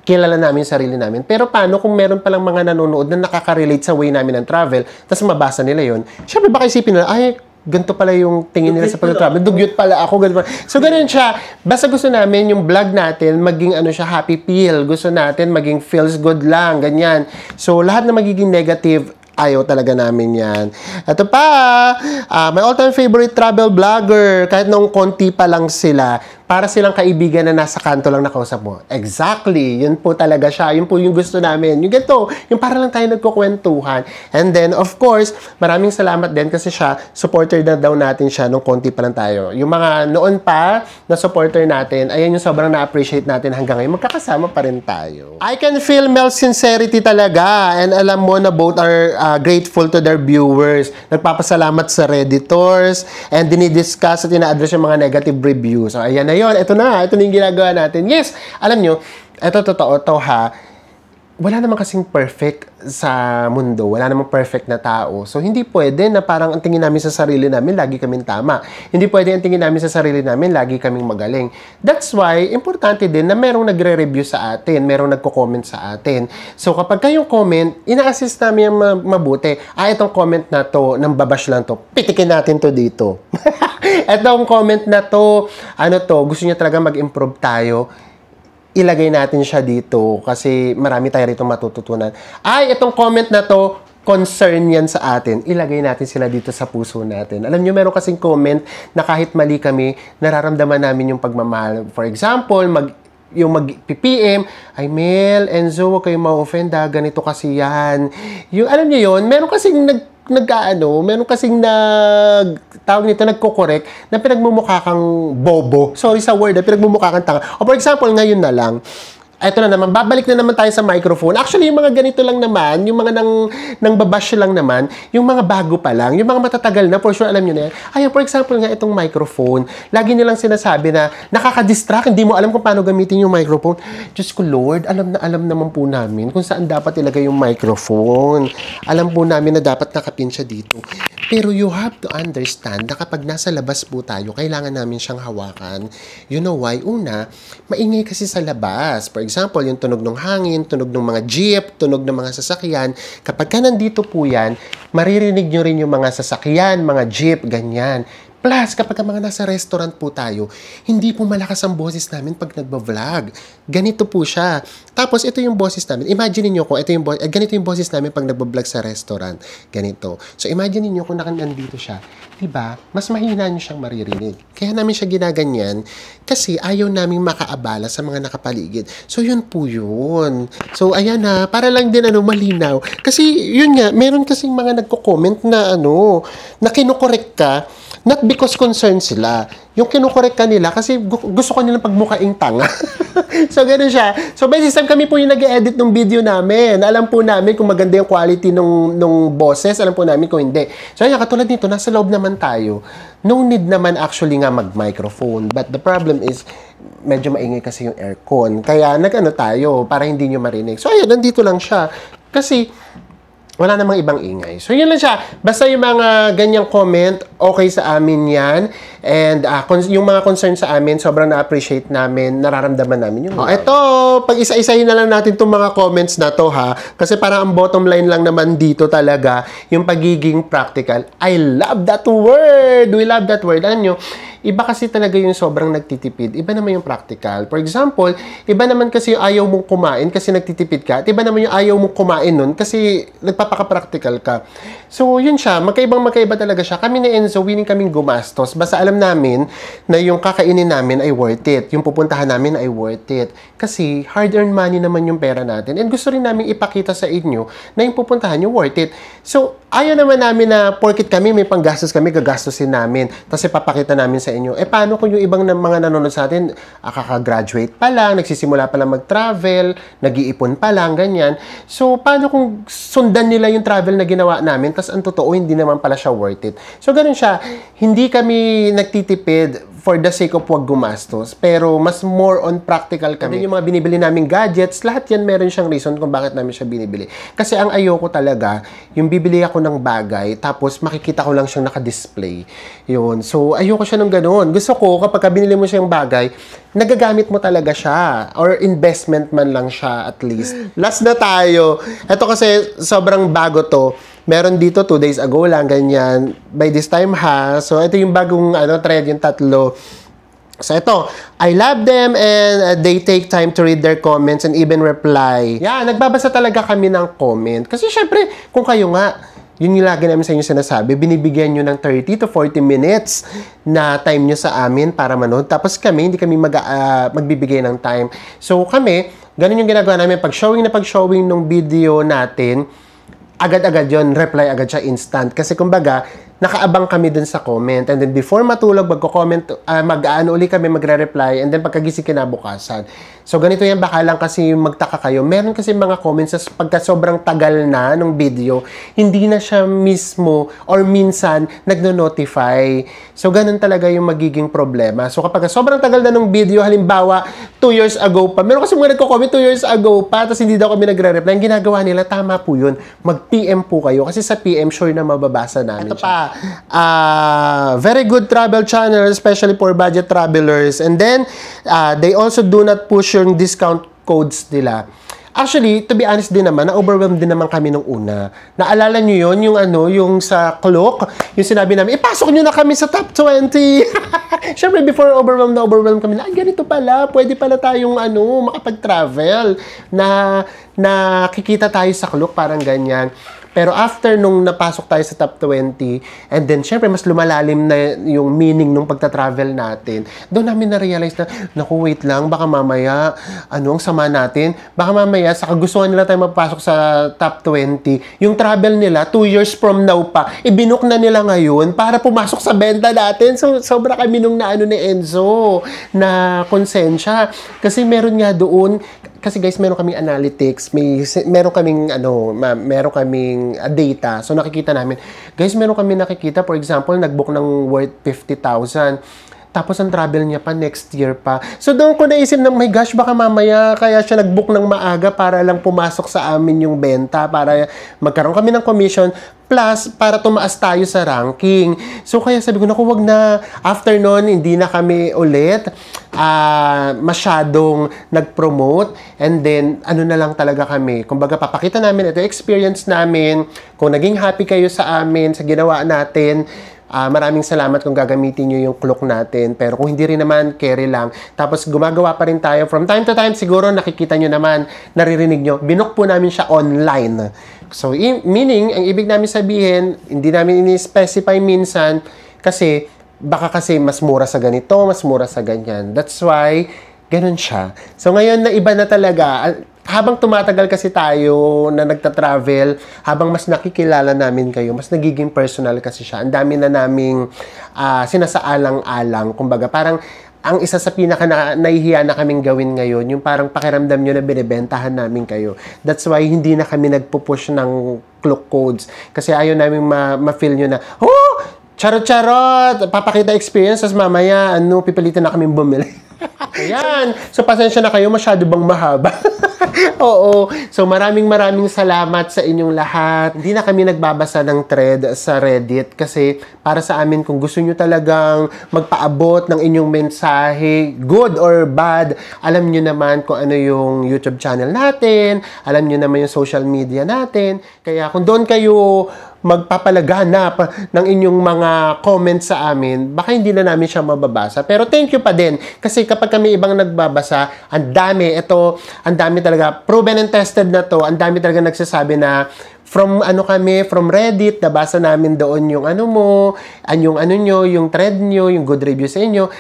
kilala namin yung sarili namin. Pero paano kung meron palang mga nanonood na nakaka-relate sa way namin ng travel, tapos mabasa nila yon? Siyempre baka isipin nila, ay, ganito pala yung tingin nila sa pag-travel. Dugyot pala ako. Ganito pala. So, ganun siya. Basta gusto namin yung vlog natin, maging siya, happy feel. Gusto natin maging feels good lang. Ganyan. So, lahat na magiging negative, ayaw talaga namin yan. Ito pa, my all-time favorite travel vlogger. Kahit nung konti pa lang sila, para silang kaibigan na nasa kanto lang nakausap mo. Exactly. Yun po talaga siya. Yun po yung gusto namin. Yung ganito, yung para lang tayo nagkukwentuhan. And then, of course, maraming salamat din kasi siya, supporter na daw natin siya nung konti pa lang tayo. Yung mga noon pa na supporter natin, ayan yung sobrang na-appreciate natin hanggang ngayon. Magkakasama pa rin tayo. I can feel Mel's sincerity talaga. And alam mo na both are grateful to their viewers. Nagpapasalamat sa Redditors and dinidiscuss at ina-address yung mga negative reviews. So, ayan na yun. Ito na yung ginagawa natin. Yes, alam nyo, ito totoo to ha. Wala namang kasing perfect sa mundo. Wala namang perfect na tao. So, hindi pwede na parang ang tingin namin sa sarili namin, lagi kaming tama. Hindi pwede ang tingin namin sa sarili namin, lagi kaming magaling. That's why, importante din na merong nagre-review sa atin, merong nagko-comment sa atin. So, kapag kayong comment, ina-assist namin yung mabuti. Itong comment na to, nang babash lang to, pitikin natin to dito. Itong comment na to, gusto niya talaga mag-improve tayo, ilagay natin siya dito kasi marami tayo rito matututunan. Itong comment na to, concern yan sa atin. Ilagay natin sila dito sa puso natin. Alam nyo, meron kasing comment na kahit mali kami, nararamdaman namin yung pagmamahal. For example, yung mag-PPM, ay Mel, Enzo, huwag kayong ma-offend, ganito kasi yan. Yung, alam nyo yun, meron kasing meron kasing tawag nito, nagko-correct na pinagmumukha kang bobo. Sorry sa word, pinagmumukha kang tanga. O for example, ngayon na lang, eto na naman, babalik na naman tayo sa microphone. Actually, yung mga ganito lang naman, yung mga nang babash lang naman, yung mga bago pa lang, yung mga matatagal na, for sure, alam nyo na yan. For example nga, itong microphone, lagi nilang sinasabi na nakaka-distract, hindi mo alam kung paano gamitin yung microphone. Diyos ko, Lord, alam naman po namin kung saan dapat ilagay yung microphone. Alam po namin na dapat nakapin siya dito. Pero you have to understand na kapag nasa labas po tayo, kailangan namin siyang hawakan. You know why? Una, maingay kasi sa labas. For example, yung tunog ng hangin, tunog ng mga jeep, tunog ng mga sasakyan. Kapag ka nandito po yan, maririnig nyo rin yung mga sasakyan, mga jeep, ganyan. Plus, kapag mga nasa restaurant po tayo, hindi po malakas ang boses namin pag nagba-vlog. Ganito po siya. Tapos, ito yung boses namin. Imagine niyo kung ganito yung boses namin pag nagba-vlog sa restaurant. Ganito. So, imagine niyo kung nandito siya. Diba? Mas mahina niyo siyang maririnig. Kaya namin siya ginaganyan kasi ayaw naming makaabala sa mga nakapaligid. So, yun po yun. So, ayan na. Para lang din malinaw. Kasi, yun nga, meron kasing mga nagko-comment na na kinukorek ka. Not because concerned sila. Yung kinukorek ka nila kasi gusto ko nilang pagmukaing tanga. So, gano'n siya. So, by this time, kami po yung nag-edit ng video namin. Alam po namin kung maganda yung quality nung boses. Alam po namin kung hindi. So, ayan, katulad nito, nasa loob naman tayo. No need naman actually nga mag-microphone. But the problem is, medyo maingay kasi yung aircon. Kaya, tayo para hindi nyo marinig. So, ayan, nandito lang siya. Kasi, wala namang ibang ingay. So, yun lang siya. Basta yung mga ganyang comment, okay sa amin yan. And yung mga concern sa amin, sobrang na-appreciate namin, nararamdaman namin yun. Ito, pag isa-isahin na lang natin itong mga comments na to ha. Kasi parang ang bottom line lang naman dito talaga, yung pagiging practical. I love that word! We love that word. Alam nyo, iba kasi talaga yung sobrang nagtitipid. Iba naman yung practical. For example, iba naman kasi yung ayaw mong kumain kasi nagtitipid ka. At iba naman yung ayaw mong kumain nun kasi nagpapaka-practical ka. So, yun siya. Magkaiba talaga siya. Kami ni Enzo, willing kaming gumastos. Basta alam namin na yung kakainin namin ay worth it. Yung pupuntahan namin ay worth it. Kasi hard-earned money naman yung pera natin. And gusto rin namin ipakita sa inyo na yung pupuntahan yung worth it. So, ayaw naman namin na porkit kami, may panggastos kami, gagastusin namin. Tapos ipapakita namin sa inyo. Paano kung yung ibang mga nanonood sa atin, kaka-graduate pa lang, nagsisimula pa lang mag-travel, nag-iipon pa lang, ganyan. So, paano kung sundan nila yung travel na ginawa namin, tapos ang totoo, hindi naman pala siya worth it. So, ganun siya. Hindi kami nagtitipid for the sake of wag gumastos, pero mas more on practical kami. Yung mga binibili naming gadgets, lahat yan meron siyang reason kung bakit namin siya binibili. Kasi ang ayoko talaga, yung bibili ako ng bagay, tapos makikita ko lang siyang naka-display. Yun. So, ayoko siya ng ganoon. Gusto ko, kapag binili mo siyang bagay, nagagamit mo talaga siya. Or investment man lang siya at least. Last na tayo. Ito kasi, sobrang bago to. Meron dito 2 days ago lang, ganyan. By this time So, ito yung bagong trend, yung tatlo. So, ito. I love them and they take time to read their comments and even reply. Yeah, nagbabasa talaga kami ng comment. Kasi syempre, kung kayo nga, yun yung lagi namin sa inyo sinasabi, binibigyan nyo ng 30 to 40 minutes na time nyo sa amin para manood. Tapos kami, hindi kami magbibigay ng time. So, kami, ganun yung ginagawa namin. Pag showing ng video natin, agad-agad yon, reply agad siya instant. Kasi kumbaga, nakaabang kami dun sa comment. And then before matulog, magko-comment, mag-aano uli kami, magre-reply. And then pagkagising kinabukasan. So ganito yan, baka lang kasi magtaka kayo. Meron kasi mga comments sa pagka sobrang tagal na ng video, hindi na siya mismo or minsan nagno-notify. So ganun talaga yung magiging problema. So kapag sobrang tagal na ng video, halimbawa 2 years ago pa, meron kasi mga nagko-comment 2 years ago pa, tapos hindi daw kami nagre-reply. Ang ginagawa nila, tama po yun. Mag-PM po kayo kasi sa PM sure na mababasa namin. Ito pa, very good travel channel, especially for budget travelers. And then, they also do not push yung discount codes nila. Actually, to be honest din naman, na-overwhelmed din naman kami nung una. Naalala nyo yun, yung sa Klook, yung sinabi namin, ipasok nyo na kami sa top 20. Siyempre, before overwhelmed kami, ay, ganito pala, pwede pala tayong makapag-travel, na nakikita tayo sa Klook, parang ganyan. Pero after nung napasok tayo sa top 20, and then syempre mas lumalalim na yung meaning nung pagta-travel natin, doon namin na-realize na, naku, wait lang, baka mamaya, ang sama natin, baka mamaya, sa kagustuhan nila tayo mapasok sa top 20, yung travel nila, 2 years from now pa, ibinook na nila ngayon para pumasok sa benta natin. So, sobra kami nung ni Enzo, na konsensya. Kasi meron nga doon, kasi guys, meron kaming analytics, meron kaming data. So nakikita namin, guys, meron kami nakikita, for example, nag-book ng worth 50,000. Tapos ang travel niya pa next year pa. So doon ko naisip na, my gosh, baka mamaya kaya siya nag-book ng maaga para lang pumasok sa amin yung benta, para magkaroon kami ng commission, plus para tumaas tayo sa ranking. So kaya sabi ko, naku, wag na. After nun, hindi na kami ulit masyadong nag-promote. And then, na lang talaga kami. Kumbaga, papakita namin ito, experience namin. Kung naging happy kayo sa amin, sa ginawa natin, maraming salamat kung gagamitin nyo yung Klook natin. Pero kung hindi rin naman, carry lang. Tapos gumagawa pa rin tayo. From time to time, siguro nakikita nyo naman, naririnig nyo, binook po namin siya online. So, meaning, ang ibig namin sabihin, hindi namin ini-specify minsan kasi baka kasi mas mura sa ganito, mas mura sa ganyan. That's why, ganun siya. So, ngayon na iba na talaga. Habang tumatagal kasi tayo na nagta-travel, habang mas nakikilala namin kayo, mas nagiging personal kasi siya. Ang dami na naming sinasaalang-alang. Kumbaga, parang ang isa sa pinaka-nahihiya na kaming gawin ngayon, yung parang pakiramdam nyo na binibentahan namin kayo. That's why hindi na kami nagpupush ng Klook codes. Kasi ayaw namin ma-feel nyo na, charot-charot! Papakita experience, tapos mamaya, pipilitan na kaming bumili. Ayan. So, pasensya na kayo, masyado bang mahaba? Oo. So, maraming salamat sa inyong lahat. Hindi na kami nagbabasa ng thread sa Reddit kasi para sa amin, kung gusto nyo talagang magpaabot ng inyong mensahe, good or bad, alam nyo naman kung ano yung YouTube channel natin, alam nyo naman yung social media natin. Kaya kung doon kayo magpapalaganap ng inyong mga comments sa amin, baka hindi na namin siya mababasa. Pero thank you pa din. Kasi kapag kami ibang nagbabasa, ang dami talaga, proven and tested na to, ang dami talaga nagsasabi na from from Reddit, nabasa namin doon yung yung thread nyo, yung good review sa inyo.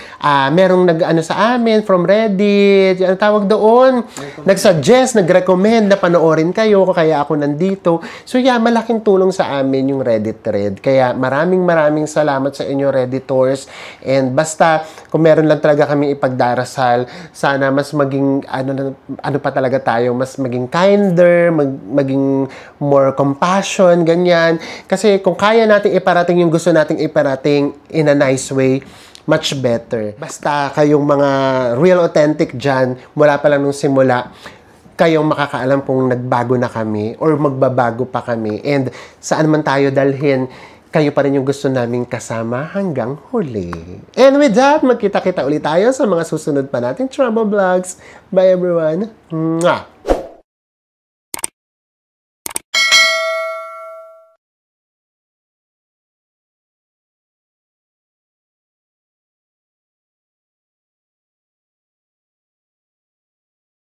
Merong sa amin from Reddit, ano tawag doon? Nag-suggest, nag-recommend na panoorin kayo, kaya ako nandito. So yeah, malaking tulong sa amin yung Reddit thread. Kaya maraming salamat sa inyo, Redditors. And basta, kung meron lang talaga kami ipagdarasal, sana mas maging, pa talaga tayo, mas maging kinder, maging more compassion, ganyan. Kasi kung kaya nating iparating yung gusto nating iparating in a nice way, much better. Basta kayong mga real authentic dyan, mula pa lang nung simula, kayong makakaalam kung nagbago na kami or magbabago pa kami. And saan man tayo dalhin, kayo pa rin yung gusto naming kasama hanggang huli. And with that, magkita-kita ulit tayo sa mga susunod pa nating travel vlogs. Bye everyone! Mwah!